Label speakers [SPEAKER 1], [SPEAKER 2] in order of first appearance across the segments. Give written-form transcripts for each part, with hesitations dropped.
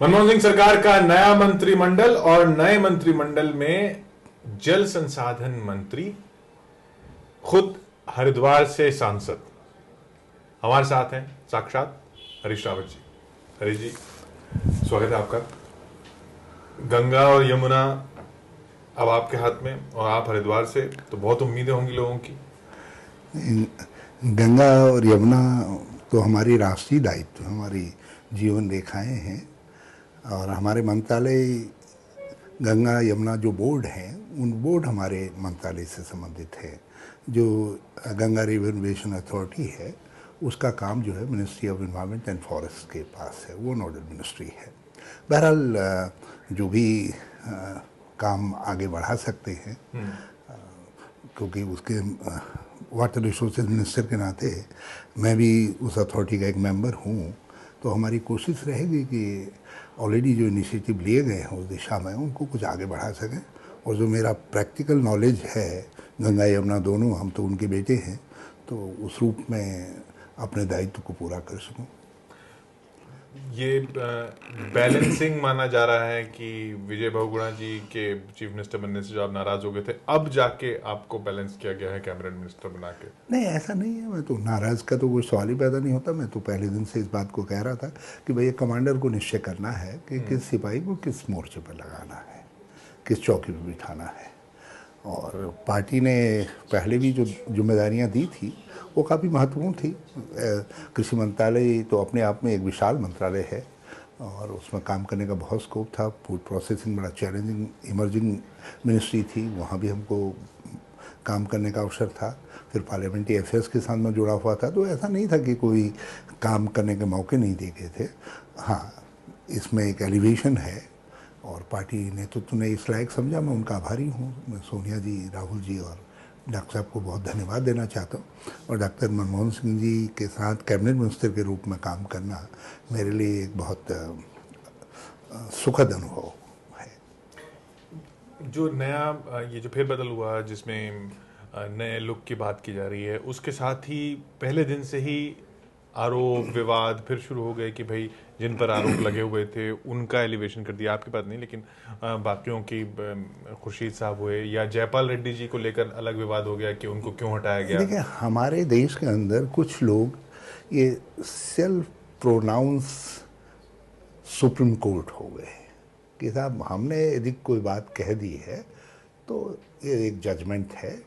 [SPEAKER 1] मनमोहन सिंह सरकार का नया मंत्रिमंडल और नए मंत्रिमंडल में जल संसाधन मंत्री, खुद हरिद्वार से सांसद हमारे साथ हैं साक्षात हरीश रावत जी। हरीश जी, स्वागत है आपका। गंगा और यमुना अब आपके हाथ में और आप हरिद्वार से, तो बहुत उम्मीदें होंगी लोगों की।
[SPEAKER 2] गंगा और यमुना तो हमारी राष्ट्रीय दायित्व, हमारी जीवन रेखाएं हैं और हमारे मंत्रालय गंगा यमुना जो बोर्ड हैं उन बोर्ड हमारे मंत्रालय से संबंधित है। जो गंगा रिवर बेसिन अथॉरिटी है उसका काम जो है ministry of environment and forest के पास है, वो नोडल मिनिस्ट्री है। बहरहाल जो भी काम आगे बढ़ा सकते हैं क्योंकि उसके वाटर रिसोर्सेज मिनिस्टर के नाते मैं भी उस अथॉरिटी का एक मेंबर हूँ, तो हमारी कोशिश रहेगी कि ऑलरेडी जो इनिशिएटिव लिए गए हैं उस दिशा में उनको कुछ आगे बढ़ा सकें। और जो मेरा प्रैक्टिकल नॉलेज है, गंगा यमुना दोनों हम तो उनके बेटे हैं, तो उस रूप में अपने दायित्व को पूरा कर सकूं।
[SPEAKER 1] ये बैलेंसिंग माना जा रहा है कि विजय बहुगुणा जी के चीफ मिनिस्टर बनने से जो आप नाराज हो गए थे, अब जाके आपको बैलेंस किया गया है कैबिनेट मिनिस्टर बना के।
[SPEAKER 2] नहीं, ऐसा नहीं है। मैं तो नाराज़ का तो कोई सवाल ही पैदा नहीं होता। मैं तो पहले दिन से इस बात को कह रहा था कि भैया कमांडर को निश्चय करना है कि किस सिपाही को किस मोर्चे पर लगाना है, किस चौकी पर बिठाना है। और पार्टी ने पहले भी जो जिम्मेदारियां दी थी वो काफ़ी महत्वपूर्ण थी। कृषि मंत्रालय तो अपने आप में एक विशाल मंत्रालय है और उसमें काम करने का बहुत स्कोप था। फूड प्रोसेसिंग बड़ा चैलेंजिंग इमर्जिंग मिनिस्ट्री थी, वहाँ भी हमको काम करने का अवसर था। फिर पार्लियामेंट्री अफेयर्स के साथ में जुड़ा हुआ था, तो ऐसा नहीं था कि कोई काम करने के मौके नहीं दिए गए थे। हाँ, इसमें एक एलिवेशन है और पार्टी नेतृत्व ने इस लायक समझा, मैं उनका आभारी हूँ। मैं सोनिया जी, राहुल जी और डॉक्टर साहब को बहुत धन्यवाद देना चाहता हूँ। और डॉक्टर मनमोहन सिंह जी के साथ कैबिनेट मिनिस्टर के रूप में काम करना मेरे लिए एक बहुत सुखद अनुभव है।
[SPEAKER 1] जो नया ये जो फेरबदल हुआ जिसमें नए लुक की बात की जा रही है, उसके साथ ही पहले दिन से ही आरोप विवाद फिर शुरू हो गए कि भाई जिन पर आरोप लगे हुए थे उनका एलिवेशन कर दिया। आपकी बात नहीं, लेकिन बाकियों की, खुर्शीद साहब हुए या जयपाल रेड्डी जी को लेकर अलग विवाद हो गया कि उनको क्यों हटाया गया।
[SPEAKER 2] देखिए, हमारे देश के अंदर कुछ लोग ये सेल्फ प्रोनाउंस सुप्रीम कोर्ट हो गए कि साहब हमने यदि कोई बात कह दी है तो ये एक जजमेंट है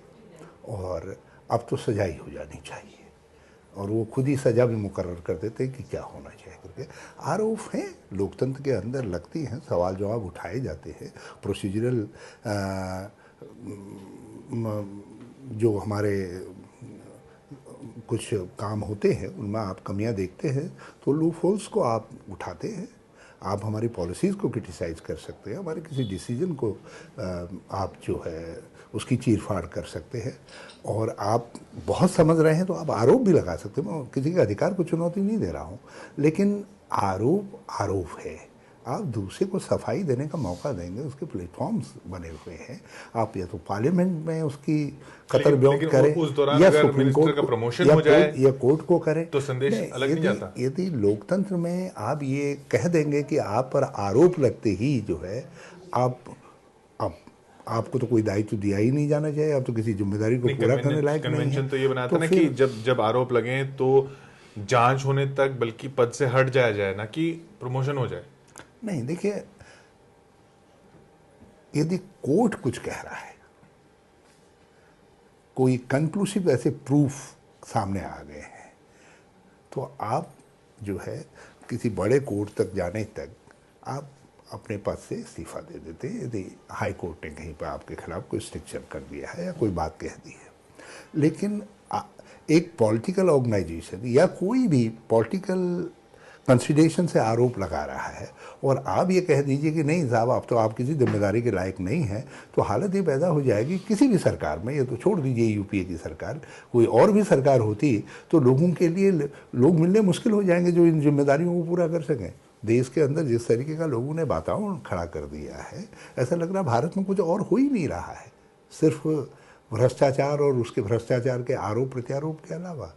[SPEAKER 2] और अब तो सजा ही हो जानी चाहिए। और वो खुद ही सजा भी मुकर्रर कर देते हैं कि क्या होना चाहिए करके। आरोप हैं, लोकतंत्र के अंदर लगती हैं, सवाल जवाब उठाए जाते हैं। प्रोसीजरल जो हमारे कुछ काम होते हैं उनमें आप कमियां देखते हैं तो लूप होल्स को आप उठाते हैं। आप हमारी पॉलिसीज़ को क्रिटिसाइज़ कर सकते हैं, हमारे किसी डिसीजन को आप जो है उसकी चीरफाड़ कर सकते हैं। और आप बहुत समझ रहे हैं तो आप आरोप भी लगा सकते हैं। मैं किसी के अधिकार को चुनौती नहीं दे रहा हूँ, लेकिन आरोप आरोप है। आप दूसरे को सफाई देने का मौका देंगे, उसके प्लेटफॉर्म्स बने हुए हैं। आप या तो पार्लियामेंट में उसकी कतर ब्योत करें या सुप्रीम कोर्ट का प्रमोशन हो जाए या कोर्ट को करें,
[SPEAKER 1] तो संदेश अलग नहीं जाता।
[SPEAKER 2] यदि लोकतंत्र में आप ये कह देंगे कि आप पर आरोप लगते ही जो है आपको तो कोई दायित्व दिया ही नहीं जाना चाहिए, आप तो किसी जिम्मेदारी को पूरा करने लायक नहीं है।
[SPEAKER 1] कन्वेंशन तो ये बनाता ना कि जब आरोप लगे तो जांच होने तक बल्कि पद से हट जाया जाए, ना कि प्रमोशन हो जाए।
[SPEAKER 2] नहीं, देखिए, यदि कोर्ट कुछ कह रहा है, कोई कंक्लूसिव ऐसे प्रूफ सामने आ गए हैं, तो आप जो है किसी बड़े कोर्ट तक जाने तक आप अपने पद से इस्तीफा दे देते हैं यदि हाई कोर्ट ने कहीं पर आपके खिलाफ कोई स्ट्रिक्चर कर दिया है या कोई बात कह दी है। लेकिन एक पॉलिटिकल ऑर्गेनाइजेशन या कोई भी पॉलिटिकल कंसिडरेशन से आरोप लगा रहा है और आप ये कह दीजिए कि नहीं साहब अब तो आप किसी जिम्मेदारी के लायक नहीं हैं, तो हालत ये पैदा हो जाएगी किसी भी सरकार में। ये तो छोड़ दीजिए यूपीए की सरकार, कोई और भी सरकार होती तो लोगों के लिए लोग मिलने मुश्किल हो जाएंगे जो इन जिम्मेदारियों को पूरा कर सकें। देश के अंदर जिस तरीके का लोगों ने वातावरण खड़ा कर दिया है, ऐसा लग रहा भारत में कुछ और हो ही नहीं रहा है, सिर्फ भ्रष्टाचार और उसके भ्रष्टाचार के आरोप प्रत्यारोप के अलावा।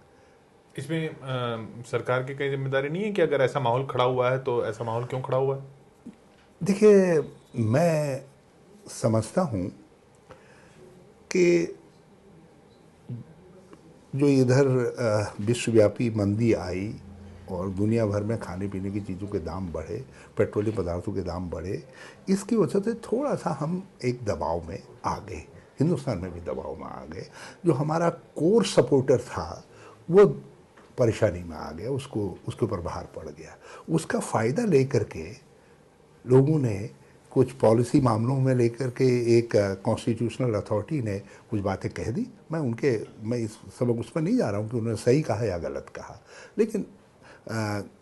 [SPEAKER 1] इसमें सरकार की कई जिम्मेदारी नहीं है कि अगर ऐसा माहौल खड़ा हुआ है तो ऐसा माहौल क्यों खड़ा हुआ है?
[SPEAKER 2] देखिए, मैं समझता हूँ कि जो इधर विश्वव्यापी मंदी आई और दुनिया भर में खाने पीने की चीज़ों के दाम बढ़े, पेट्रोलियम पदार्थों के दाम बढ़े, इसकी वजह से थोड़ा सा हम एक दबाव में आ गए, हिंदुस्तान में भी दबाव में आ गए। जो हमारा कोर सपोर्टर था वो परेशानी में आ गया, उसको उसके ऊपर भार पड़ गया। उसका फ़ायदा लेकर के लोगों ने कुछ पॉलिसी मामलों में लेकर के एक कॉन्स्टिट्यूशनल अथॉरिटी ने कुछ बातें कह दी। मैं इस सबक उस पर नहीं जा रहा हूँ कि उन्होंने सही कहा या गलत कहा, लेकिन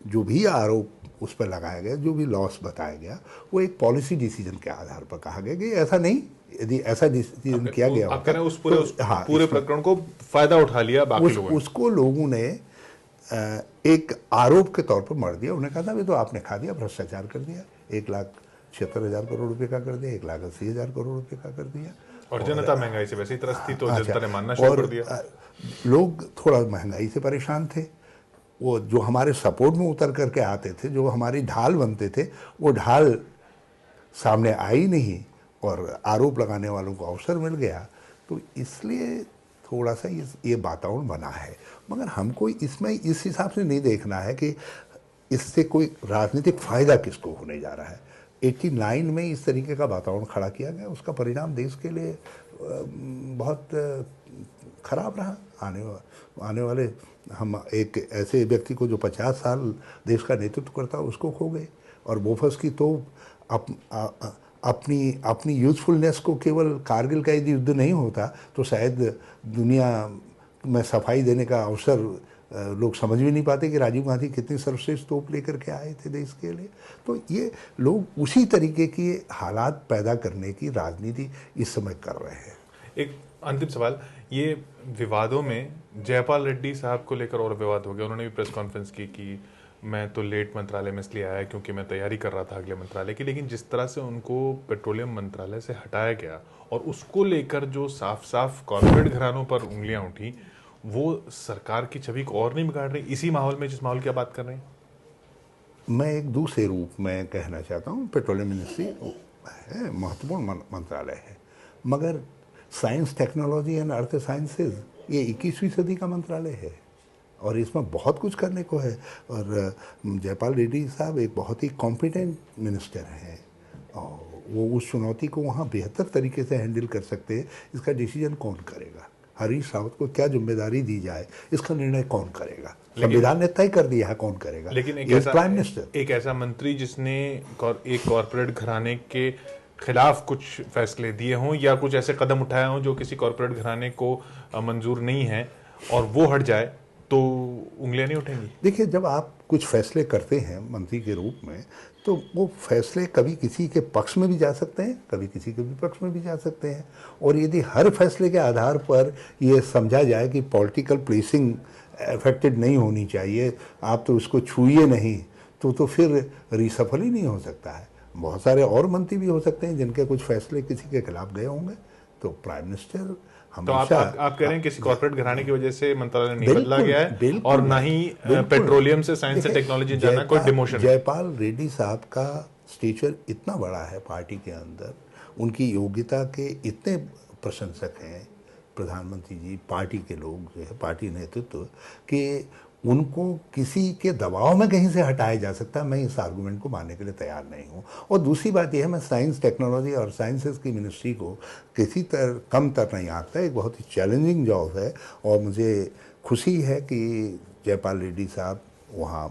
[SPEAKER 2] जो भी आरोप उस पर लगाया गया, जो भी लॉस बताया गया, वो एक पॉलिसी डिसीजन के आधार पर कहा गया कि ऐसा नहीं, यदि ऐसा डिसीजन किया गया
[SPEAKER 1] आप कह रहे हैं उस
[SPEAKER 2] हाँ,
[SPEAKER 1] पूरे प्रकरण को फायदा उठा लिया बाकी लोगों ने।
[SPEAKER 2] उसको लोगों ने एक आरोप के तौर पर मर दिया। उन्होंने कहा था तो आपने खा दिया, भ्रष्टाचार कर दिया, 1,76,000 करोड़ रुपए का कर दिया, 1,80,000 करोड़ रुपए का कर दिया।
[SPEAKER 1] और जनता महंगाई से वैसे ही त्रस्त थी, तो जनता ने मानना शुरू कर दिया।
[SPEAKER 2] लोग थोड़ा महंगाई से परेशान थे। वो जो हमारे सपोर्ट में उतर करके आते थे, जो हमारी ढाल बनते थे, वो ढाल सामने आई नहीं और आरोप लगाने वालों को अवसर मिल गया। तो इसलिए थोड़ा सा ये वातावरण बना है। मगर हमको इसमें इस हिसाब से नहीं देखना है कि इससे कोई राजनीतिक फायदा किसको होने जा रहा है। 89 में इस तरीके का वातावरण खड़ा किया गया, उसका परिणाम देश के लिए बहुत खराब रहा। आने वाले हम एक ऐसे व्यक्ति को जो 50 साल देश का नेतृत्व करता उसको खो गए। और बोफर्स की तो अपनी यूथफुलनेस को केवल कारगिल का यदि युद्ध नहीं होता तो शायद दुनिया में सफाई देने का अवसर लोग समझ भी नहीं पाते कि राजीव गांधी कितनी सर्वश्रेष्ठ तोप लेकर के आए थे देश के लिए। तो ये लोग उसी तरीके की हालात पैदा करने की राजनीति इस समय कर रहे हैं।
[SPEAKER 1] एक अंतिम सवाल, ये विवादों में जयपाल रेड्डी साहब को लेकर और विवाद हो गया। उन्होंने भी प्रेस कॉन्फ्रेंस की कि मैं तो लेट मंत्रालय में इसलिए आया क्योंकि मैं तैयारी कर रहा था अगले मंत्रालय की, लेकिन जिस तरह से उनको पेट्रोलियम मंत्रालय से हटाया गया और उसको लेकर जो साफ साफ कॉर्पोरेट घरानों पर उंगलियां उठी, वो सरकार की छवि को और नहीं बिगाड़ रही इसी माहौल में जिस माहौल की आप बात कर रहे हैं?
[SPEAKER 2] मैं एक दूसरे रूप में कहना चाहता हूँ, पेट्रोलियम मिनिस्ट्री है, महत्वपूर्ण मंत्रालय है, मगर science, technology and earth sciences ये 21वीं सदी का मंत्रालय है और इसमें बहुत कुछ करने को है। और जयपाल रेड्डी साहब एक बहुत ही कॉम्पिटेंट मिनिस्टर हैं और वो उस चुनौती को वहाँ बेहतर तरीके से हैंडल कर सकते हैं। इसका डिसीजन कौन करेगा, हरीश रावत को क्या जिम्मेदारी दी जाए, इसका निर्णय कौन करेगा? संविधान ने तय कर दिया है कौन करेगा,
[SPEAKER 1] लेकिन
[SPEAKER 2] प्राइम मिनिस्टर।
[SPEAKER 1] एक ऐसा मंत्री जिसने एक कॉर्पोरेट घराने के खिलाफ कुछ फैसले दिए हों या कुछ ऐसे कदम उठाए हों जो किसी कॉर्पोरेट घराने को मंजूर नहीं है और वो हट जाए तो उंगलियां नहीं उठेंगी?
[SPEAKER 2] देखिए, जब आप कुछ फैसले करते हैं मंत्री के रूप में तो वो फैसले कभी किसी के पक्ष में भी जा सकते हैं, कभी किसी के विपक्ष में भी जा सकते हैं। और यदि हर फैसले के आधार पर ये समझा जाए कि पॉलिटिकल प्लेसिंग अफेक्टेड नहीं होनी चाहिए, आप तो उसको छूइए नहीं, तो फिर रिसफल ही नहीं हो सकता है। बहुत सारे और मंत्री भी हो सकते हैं जिनके कुछ फैसले किसी के खिलाफ गए होंगे, तो प्राइम मिनिस्टर हमेशा।
[SPEAKER 1] तो आप कह रहे हैं किसी कॉर्पोरेट घराने की वजह से मंत्रालय नहीं बदला गया है और ना ही पेट्रोलियम से साइंस एंड टेक्नोलॉजी जाना कोई डिमोशन?
[SPEAKER 2] जयपाल रेड्डी साहब का स्टेचर इतना बड़ा है पार्टी के अंदर, उनकी योग्यता के इतने प्रशंसक हैं प्रधानमंत्री जी, पार्टी के लोग जो है, पार्टी नेतृत्व, कि उनको किसी के दबाव में कहीं से हटाया जा सकता है। मैं इस आर्गुमेंट को मानने के लिए तैयार नहीं हूँ। और दूसरी बात यह है, मैं साइंस, टेक्नोलॉजी और साइंसेस की मिनिस्ट्री को किसी तरह कम तर नहीं आता। एक बहुत ही चैलेंजिंग जॉब है और मुझे खुशी है कि जयपाल रेड्डी साहब वहाँ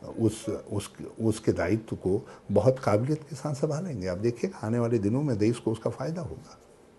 [SPEAKER 2] उसके दायित्व को बहुत काबिलियत के साथ संभालेंगे। आप देखिएगा आने वाले दिनों में देश को उसका फ़ायदा होगा।